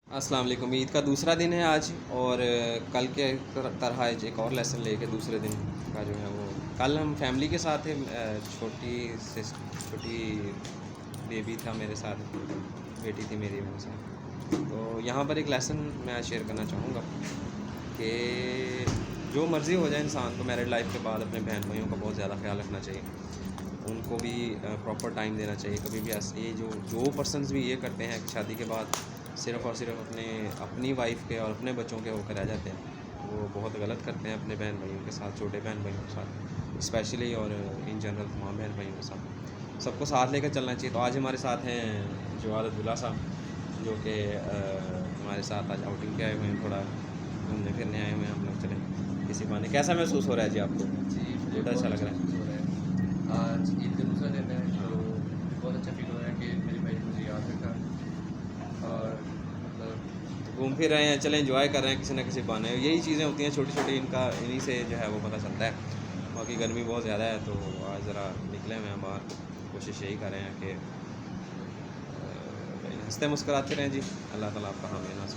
अस्सलाम वालेकुम। ईद का दूसरा दिन है आज और कल के तरह आज एक और लेसन लेके दूसरे दिन का जो है वो कल हम फैमिली के साथ थे। छोटी बेबी था मेरे साथ, बेटी थी मेरी मेरे साथ। तो यहाँ पर एक लेसन मैं आज शेयर करना चाहूँगा कि जो मर्ज़ी हो जाए इंसान को मैरिड लाइफ के बाद अपने बहन भाइयों का बहुत ज़्यादा ख्याल रखना चाहिए, उनको भी प्रॉपर टाइम देना चाहिए। कभी भी ऐसे ये जो पर्सन्स भी ये करते हैं कि शादी के बाद सिर्फ़ और सिर्फ अपनी वाइफ के और अपने बच्चों के होकर रह जाते हैं, वो बहुत गलत करते हैं अपने बहन भाइयों के साथ, छोटे बहन भाइयों के साथ स्पेशली, और इन जनरल तमाम बहन भाइयों के साथ सबको साथ लेकर चलना चाहिए। तो आज हमारे साथ हैं जवाद अब्दुल्ला साहब, जो कि हमारे साथ आज आउटिंग पे आए हुए हैं, थोड़ा घूमने फिरने आए हुए हैं हम लोग। चलें इसी बहाने। कैसा महसूस हो रहा है जी आपको? जी, मुझे बहुत बहुत अच्छा लग अच्छा रहा है। महसूस हो रहा है। आज ईद का दूसरा दिन है, तो बहुत अच्छा फ़ील हो रहा है कि मेरे भाई ने मुझे याद रखा और मतलब घूम फिर रहे हैं, चलें एंजॉय कर रहे हैं किसी न किसी बहाने। यही चीज़ें होती हैं छोटी छोटी, इन्हीं से जो है वो पता चलता है। बाकी गर्मी बहुत ज़्यादा है, तो आज ज़रा निकले हुए हैं बाहर। कोशिश यही कर रहे हैं कि हंसते मुस्कुराते रहें जी। अल्लाह ताला आपका हामी नासिर